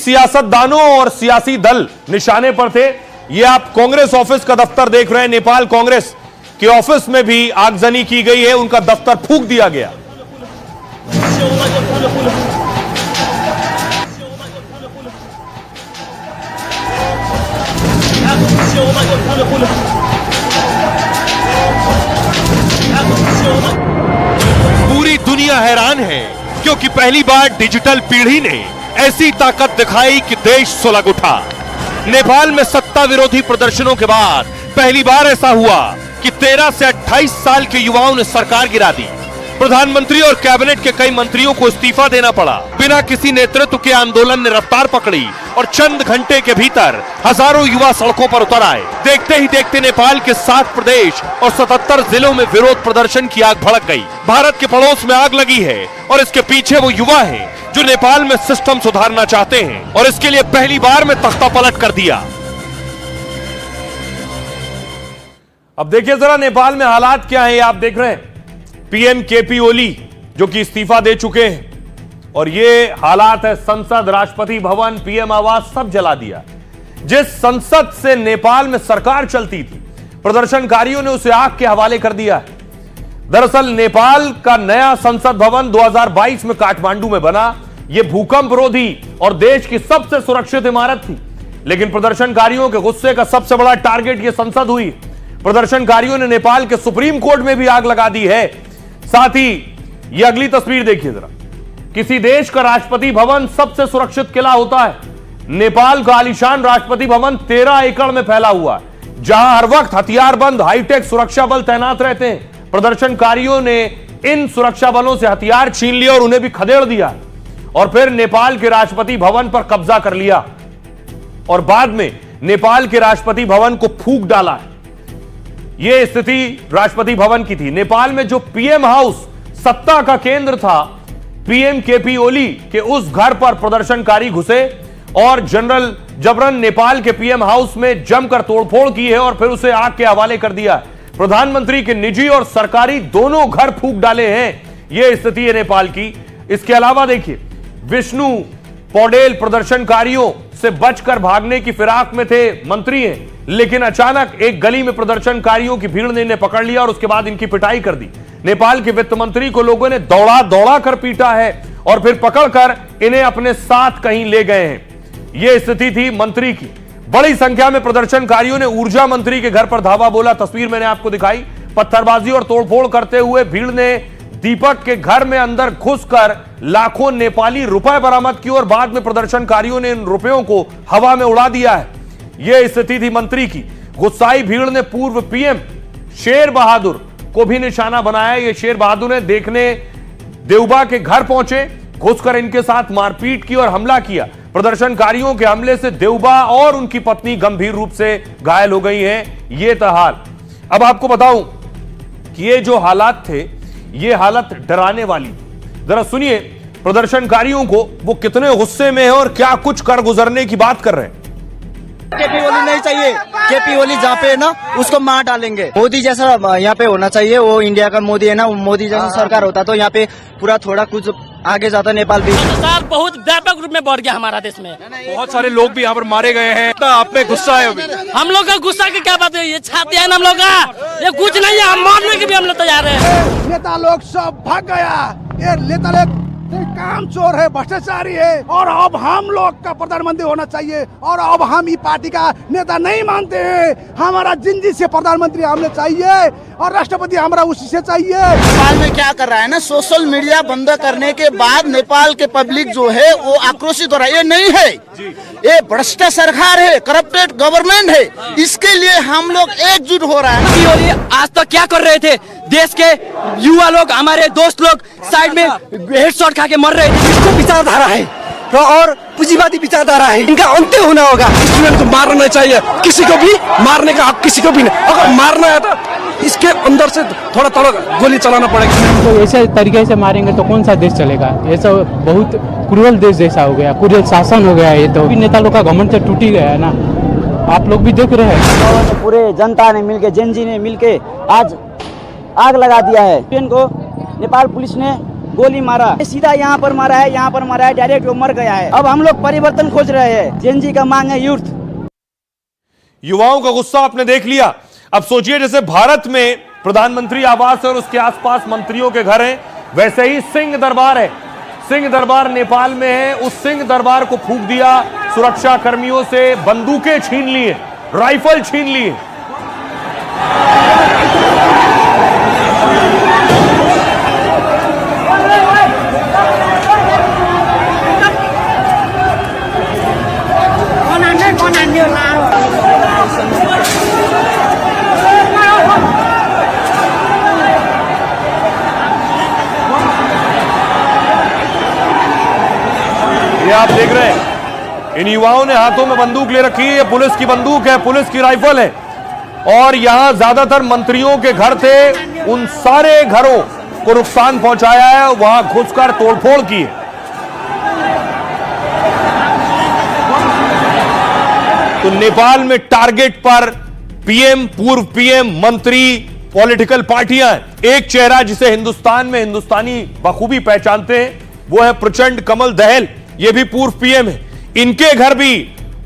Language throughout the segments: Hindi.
सियासतदानों और सियासी दल निशाने पर थे। ये आप कांग्रेस ऑफिस का दफ्तर देख रहे हैं। नेपाल कांग्रेस के ऑफिस में भी आगजनी की गई है, उनका दफ्तर फूंक दिया गया। पूरी दुनिया हैरान है क्योंकि पहली बार डिजिटल पीढ़ी ने ऐसी ताकत दिखाई कि देश सुलग उठा। नेपाल में सत्ता विरोधी प्रदर्शनों के बाद पहली बार ऐसा हुआ कि 13 से 28 साल के युवाओं ने सरकार गिरा दी। प्रधानमंत्री और कैबिनेट के कई मंत्रियों को इस्तीफा देना पड़ा। बिना किसी नेतृत्व के आंदोलन ने रफ्तार पकड़ी और चंद घंटे के भीतर हजारों युवा सड़कों पर उतर आए। देखते ही देखते नेपाल के 7 प्रदेश और 77 जिलों में विरोध प्रदर्शन की आग भड़क गई। भारत के पड़ोस में आग लगी है और इसके पीछे वो युवा हैं जो नेपाल में सिस्टम सुधारना चाहते हैं और इसके लिए पहली बार में तख्ता पलट कर दिया। अब देखिए जरा नेपाल में हालात क्या है। आप देख रहे हैं पीएम केपी ओली जो कि इस्तीफा दे चुके हैं और ये हालात है। संसद, राष्ट्रपति भवन, पीएम आवास सब जला दिया। जिस संसद से नेपाल में सरकार चलती थी, प्रदर्शनकारियों ने उसे आग के हवाले कर दिया है। दरअसल नेपाल का नया संसद भवन 2022 में काठमांडू में बना। यह भूकंप रोधी और देश की सबसे सुरक्षित इमारत थी, लेकिन प्रदर्शनकारियों के गुस्से का सबसे बड़ा टारगेट यह संसद हुई। प्रदर्शनकारियों ने नेपाल के सुप्रीम कोर्ट में भी आग लगा दी है। साथ ही यह अगली तस्वीर देखिए जरा। किसी देश का राष्ट्रपति भवन सबसे सुरक्षित किला होता है। नेपाल का आलीशान राष्ट्रपति भवन 13 एकड़ में फैला हुआ है, जहां हर वक्त हथियारबंद हाईटेक सुरक्षा बल तैनात रहते हैं। प्रदर्शनकारियों ने इन सुरक्षा बलों से हथियार छीन लिए और उन्हें भी खदेड़ दिया और फिर नेपाल के राष्ट्रपति भवन पर कब्जा कर लिया और बाद में नेपाल के राष्ट्रपति भवन को फूंक डाला है। यह स्थिति राष्ट्रपति भवन की थी। नेपाल में जो पीएम हाउस सत्ता का केंद्र था, पीएम केपी ओली के उस घर पर प्रदर्शनकारी घुसे और जनरल जबरन नेपाल के पीएम हाउस में जमकर तोड़फोड़ की है और फिर उसे आग के हवाले कर दिया। प्रधानमंत्री के निजी और सरकारी दोनों घर फूंक डाले हैं। यह स्थिति है नेपाल की। इसके अलावा देखिए, विष्णु पौडेल प्रदर्शनकारियों से बचकर भागने की फिराक में थे। मंत्री हैं, लेकिन अचानक एक गली में प्रदर्शनकारियों की भीड़ ने इन्हें पकड़ लिया और उसके बाद इनकी पिटाई कर दी। नेपाल के वित्त मंत्री को लोगों ने दौड़ा दौड़ा कर पीटा है और फिर पकड़कर इन्हें अपने साथ कहीं ले गए हैं। यह स्थिति थी मंत्री की। बड़ी संख्या में प्रदर्शनकारियों ने ऊर्जा मंत्री के घर पर धावा बोला। तस्वीर मैंने आपको दिखाई। पत्थरबाजी और तोड़फोड़ करते हुए भीड़ ने दीपक के घर में अंदर घुसकर लाखों नेपाली रुपए बरामद किए और बाद में प्रदर्शनकारियों ने इन रुपयों को हवा में उड़ा दिया है। यह स्थिति थी मंत्री की। गुस्साई भीड़ ने पूर्व पीएम शेर बहादुर को भी निशाना बनाया। ये शेर बहादुर ने देखने देवबा के घर पहुंचे, घुसकर इनके साथ मारपीट की और हमला किया। प्रदर्शनकारियों के हमले से देवबा और उनकी पत्नी गंभीर रूप से घायल हो गई हैं। ये था हाल। अब आपको बताऊं कि ये जो हालात थे, ये हालत डराने वाली थी। जरा सुनिए प्रदर्शनकारियों को, वो कितने गुस्से में हैं और क्या कुछ कर गुजरने की बात कर रहे हैं। केपी ओली नहीं चाहिए। केपी ओली जहाँ पे है ना, उसको मार डालेंगे। मोदी जैसा यहाँ पे होना चाहिए। वो इंडिया का मोदी है ना, मोदी जैसा सरकार होता तो यहाँ पे पूरा थोड़ा कुछ आगे जाता नेपाल भी। साल बहुत व्यापक रूप में बढ़ गया हमारा देश में। बहुत सारे लोग भी यहाँ पर मारे गए हैं। आप पे गुस्सा है अभी? हम लोग का गुस्सा की क्या बात है, ये छाती है ना हम लोग का, ये कुछ नहीं है। हम मारने के भी हम लोग तैयार है। नेता लोग सब भाग गया। ये नेता लोग काम चोर है, भ्रष्टाचारी है और अब हम लोग का प्रधानमंत्री होना चाहिए। और अब हम ये पार्टी का नेता नहीं मानते हैं। हमारा जिंदगी से प्रधानमंत्री हमें चाहिए और राष्ट्रपति हमारा उसी से चाहिए। नेपाल में क्या कर रहा है ना, सोशल मीडिया बंद करने के बाद नेपाल के पब्लिक जो है वो आक्रोशित हो रहा है। ये नहीं है, ये भ्रष्ट सरकार है, करप्टेड गवर्नमेंट है। इसके लिए हम लोग एकजुट हो रहा है। आज तक क्या कर रहे थे, देश के युवा लोग, हमारे दोस्त लोग साइड में हेडशॉट खा के मर रहे थे। इसको विचारधारा है और पूंजीवादी विचारधारा है, इनका अंत होना होगा। स्टूडेंट को मारना नहीं चाहिए, किसी को भी मारने का हक किसी को भी नहीं। अगर मारना है तो इसके अंदर से थोड़ा थोड़ा गोली चलाना पड़ेगा। तो ऐसे तरीके से मारेंगे तो कौन सा देश चलेगा। ये सब बहुत क्रूरल देश जैसा हो गया, क्रूरल शासन हो गया। ये तो नेता लोग का घमंड से टूट ही गया है ना, आप लोग भी देख रहे हैं। पूरे जनता ने मिलके, जेनजी ने मिलके आज आग लगा दिया है। ट्रेन को नेपाल पुलिस ने गोली मारा, सीधा यहाँ पर मारा है, यहाँ पर मारा है, डायरेक्ट वो मर गया है। अब हम लोग परिवर्तन खोज रहे हैं, जेएनजी का मांग है यूथ। युवाओं का गुस्सा आपने देख लिया। अब सोचिए जैसे भारत में प्रधानमंत्री आवास और उसके आसपास मंत्रियों के घर हैं, वैसे ही सिंह दरबार है। सिंह दरबार नेपाल में है, उस सिंह दरबार को फूंक दिया, सुरक्षा कर्मियों से बंदूकें छीन लिए, राइफल छीन लिए। ये आप देख रहे हैं, इन युवाओं ने हाथों में बंदूक ले रखी है, पुलिस की बंदूक है, पुलिस की राइफल है, और यहां ज्यादातर मंत्रियों के घर थे। उन सारे घरों को नुकसान पहुंचाया है, वहां घुसकर तोड़फोड़ की है। तो नेपाल में टारगेट पर पीएम, पूर्व पीएम, मंत्री, पॉलिटिकल पार्टियां। एक चेहरा जिसे हिंदुस्तान में हिंदुस्तानी बखूबी पहचानते हैं वो है प्रचंड कमल दहल, ये भी पूर्व पीएम है। इनके घर भी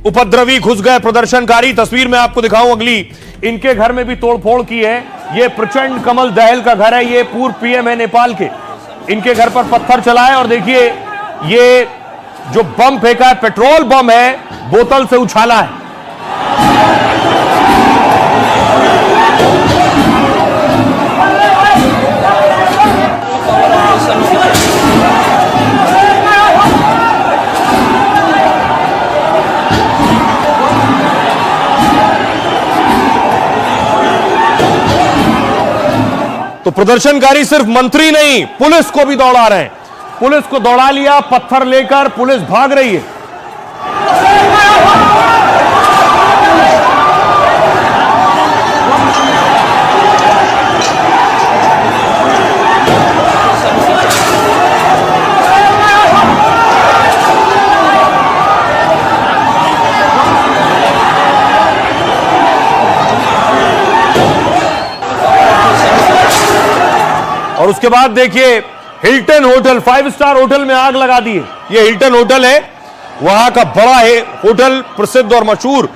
उपद्रवी घुस गए प्रदर्शनकारी, तस्वीर में आपको दिखाऊं अगली। इनके घर में भी तोड़फोड़ की है। ये प्रचंड कमल दहल का घर है, ये पूर्व पीएम है नेपाल के। इनके घर पर पत्थर चलाए और देखिए ये जो बम फेंका है, पेट्रोल बम है, बोतल से उछाला है। तो प्रदर्शनकारी सिर्फ मंत्री नहीं, पुलिस को भी दौड़ा रहे हैं। पुलिस को दौड़ा लिया, पत्थर लेकर पुलिस भाग रही है। और उसके बाद देखिए हिल्टन होटल, 5 स्टार होटल में आग लगा दी है। ये हिल्टन होटल है, वहां का बड़ा है होटल, प्रसिद्ध और मशहूर।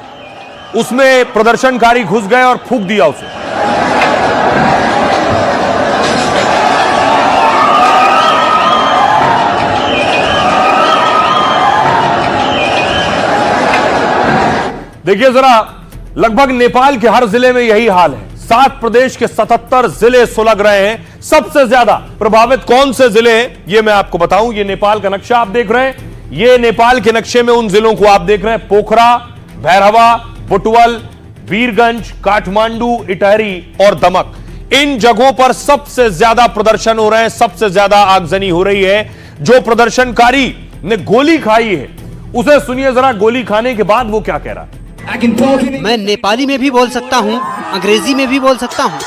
उसमें प्रदर्शनकारी घुस गए और फूंक दिया उसे। देखिए जरा, लगभग नेपाल के हर जिले में यही हाल है। 7 प्रदेश के 77 जिले सुलग रहे हैं। सबसे ज्यादा प्रभावित कौन से जिले हैं ये मैं आपको बताऊं। ये नेपाल का नक्शा आप देख रहे हैं। ये नेपाल के नक्शे में उन जिलों को आप देख रहे हैं, पोखरा, भैरहवा, बुटवल, वीरगंज, काठमांडू, इटहरी और दमक। इन जगहों पर सबसे ज्यादा प्रदर्शन हो रहे हैं, सबसे ज्यादा आगजनी हो रही है। जो प्रदर्शनकारी ने गोली खाई है उसे सुनिए जरा, गोली खाने के बाद वो क्या कह रहा है। मैं नेपाली में भी बोल सकता हूँ, अंग्रेजी में भी बोल सकता हूँ,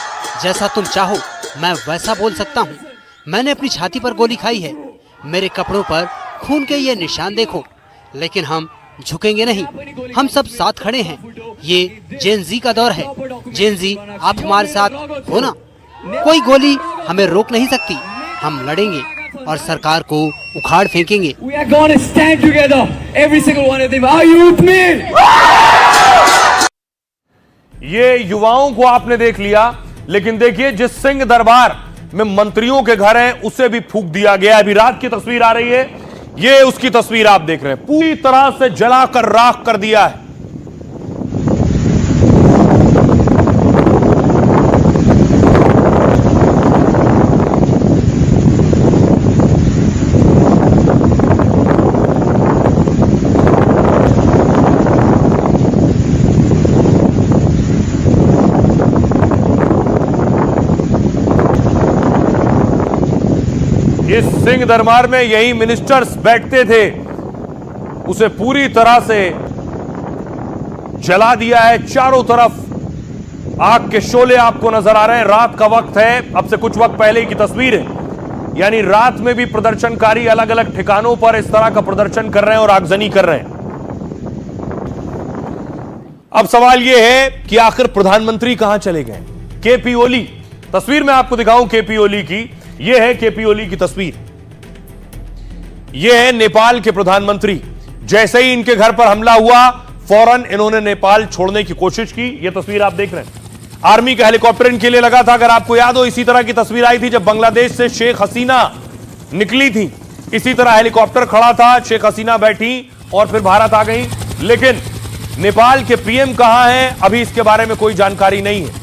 जैसा तुम चाहो मैं वैसा बोल सकता हूँ। मैंने अपनी छाती पर गोली खाई है, मेरे कपड़ों पर खून के ये निशान देखो, लेकिन हम झुकेंगे नहीं। हम सब साथ खड़े हैं। ये जेन जी का दौर है। जेन जी, आप हमारे साथ हो ना? कोई गोली हमें रोक नहीं सकती। हम लड़ेंगे और सरकार को उखाड़ फेंकेंगे। ये युवाओं को आपने देख लिया, लेकिन देखिए जिस सिंह दरबार में मंत्रियों के घर हैं उसे भी फूंक दिया गया। अभी रात की तस्वीर आ रही है, ये उसकी तस्वीर आप देख रहे हैं। पूरी तरह से जलाकर राख कर दिया है। इस सिंह दरबार में यही मिनिस्टर्स बैठते थे, उसे पूरी तरह से जला दिया है। चारों तरफ आग के शोले आपको नजर आ रहे हैं। रात का वक्त है, अब से कुछ वक्त पहले की तस्वीर है। यानी रात में भी प्रदर्शनकारी अलग अलग ठिकानों पर इस तरह का प्रदर्शन कर रहे हैं और आगजनी कर रहे हैं। अब सवाल यह है कि आखिर प्रधानमंत्री कहां चले गए। केपी ओली, तस्वीर में आपको दिखाऊं केपी ओली की। यह है केपी ओली की तस्वीर। ये है नेपाल के प्रधानमंत्री। जैसे ही इनके घर पर हमला हुआ, फौरन इन्होंने नेपाल छोड़ने की कोशिश की। ये तस्वीर आप देख रहे हैं, आर्मी का हेलीकॉप्टर इनके लिए लगा था। अगर आपको याद हो, इसी तरह की तस्वीर आई थी जब बांग्लादेश से शेख हसीना निकली थी। इसी तरह हेलीकॉप्टर खड़ा था, शेख हसीना बैठी और फिर भारत आ गई। लेकिन नेपाल के पीएम कहां हैं, अभी इसके बारे में कोई जानकारी नहीं है।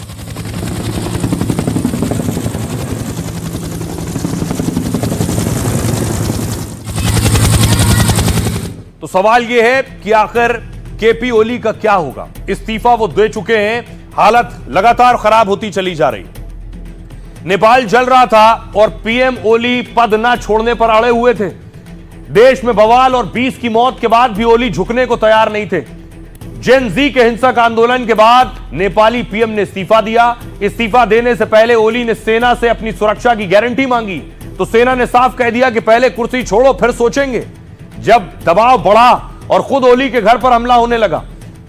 तो सवाल यह है कि आखिर केपी ओली का क्या होगा। इस्तीफा वो दे चुके हैं, हालत लगातार खराब होती चली जा रही। नेपाल जल रहा था और पीएम ओली पद ना छोड़ने पर अड़े हुए थे। देश में बवाल और 20 की मौत के बाद भी ओली झुकने को तैयार नहीं थे। जेन जी के हिंसक आंदोलन के बाद नेपाली पीएम ने इस्तीफा दिया। इस्तीफा देने से पहले ओली ने सेना से अपनी सुरक्षा की गारंटी मांगी, तो सेना ने साफ कह दिया कि पहले कुर्सी छोड़ो फिर सोचेंगे। जब दबाव बढ़ा और खुद ओली के घर पर हमला होने लगा,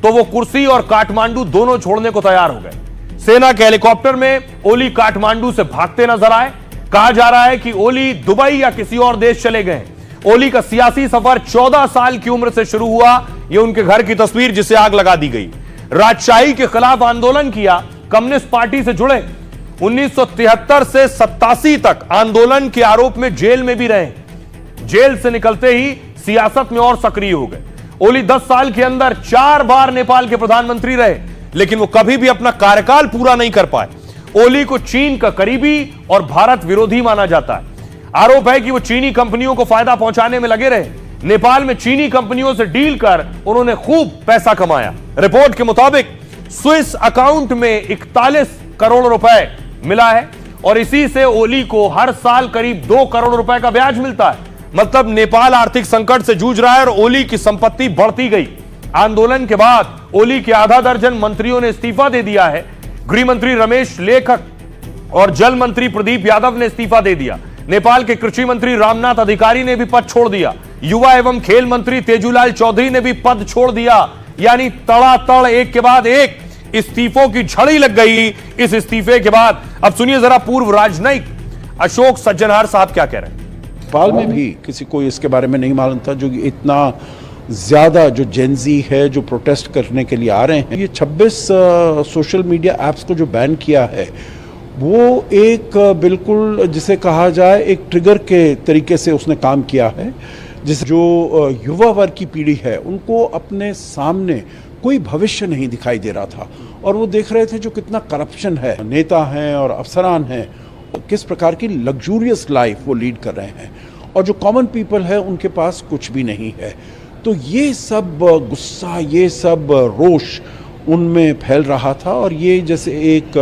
तो वो कुर्सी और काठमांडू दोनों छोड़ने को तैयार हो गए। सेना के हेलीकॉप्टर में ओली काठमांडू से भागते नजर आए। कहा जा रहा है कि ओली दुबई या किसी और देश चले गए। ओली का सियासी सफर 14 साल की उम्र से शुरू हुआ। यह उनके घर की तस्वीर जिसे आग लगा दी गई। राजशाही के खिलाफ आंदोलन किया, कम्युनिस्ट पार्टी से जुड़े। 1973 से 87 तक आंदोलन के आरोप में जेल में भी रहे। जेल से निकलते ही सियासत में और सक्रिय हो गए। ओली 10 साल के अंदर 4 बार नेपाल के प्रधानमंत्री रहे, लेकिन वो कभी भी अपना कार्यकाल पूरा नहीं कर पाए। ओली को चीन का करीबी और भारत विरोधी माना जाता है। आरोप है कि वो चीनी कंपनियों को फायदा पहुंचाने में लगे रहे। नेपाल में चीनी कंपनियों से डील कर उन्होंने खूब पैसा कमाया। रिपोर्ट के मुताबिक स्विस अकाउंट में 41 करोड़ रुपए मिला है और इसी से ओली को हर साल करीब 2 करोड़ रुपए का ब्याज मिलता है। मतलब नेपाल आर्थिक संकट से जूझ रहा है और ओली की संपत्ति बढ़ती गई। आंदोलन के बाद ओली के आधा दर्जन मंत्रियों ने इस्तीफा दे दिया है। गृह मंत्री रमेश लेखक और जल मंत्री प्रदीप यादव ने इस्तीफा दे दिया। नेपाल के कृषि मंत्री रामनाथ अधिकारी ने भी पद छोड़ दिया। युवा एवं खेल मंत्री तेजूलाल चौधरी ने भी पद छोड़ दिया। यानी तड़ातड़ एक के बाद एक इस्तीफों की झड़ी लग गई। इस इस्तीफे के बाद अब सुनिए जरा पूर्व राजनयिक अशोक सज्जनहार साहब क्या कह रहे हैं। नेपाल में भी किसी को इसके बारे में नहीं मालूम था, जो इतना ज़्यादा जो जेनजी है जो प्रोटेस्ट करने के लिए आ रहे हैं। ये 26 सोशल मीडिया ऐप्स को जो बैन किया है, वो एक बिल्कुल जिसे कहा जाए एक ट्रिगर के तरीके से उसने काम किया है, जिस जो युवा वर्ग की पीढ़ी है उनको अपने सामने कोई भविष्य नहीं दिखाई दे रहा था और वो देख रहे थे जो कितना करप्शन है, नेता हैं और अफसरान हैं, किस प्रकार की लग्जूरियस लाइफ वो लीड कर रहे हैं और जो कॉमन पीपल है उनके पास कुछ भी नहीं है। तो ये सब गुस्सा, ये सब रोष उनमें फैल रहा था और ये जैसे एक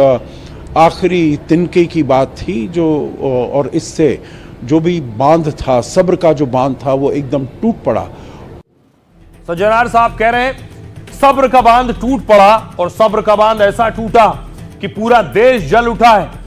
आखिरी तिनके की बात थी जो, और इससे जो भी बांध था, सब्र का जो बांध था, वो एकदम टूट पड़ा। सज्जनहार साहब कह रहे हैं सब्र का बांध टूट पड़ा और सब्र का बांध ऐसा टूटा कि पूरा देश जल उठा है।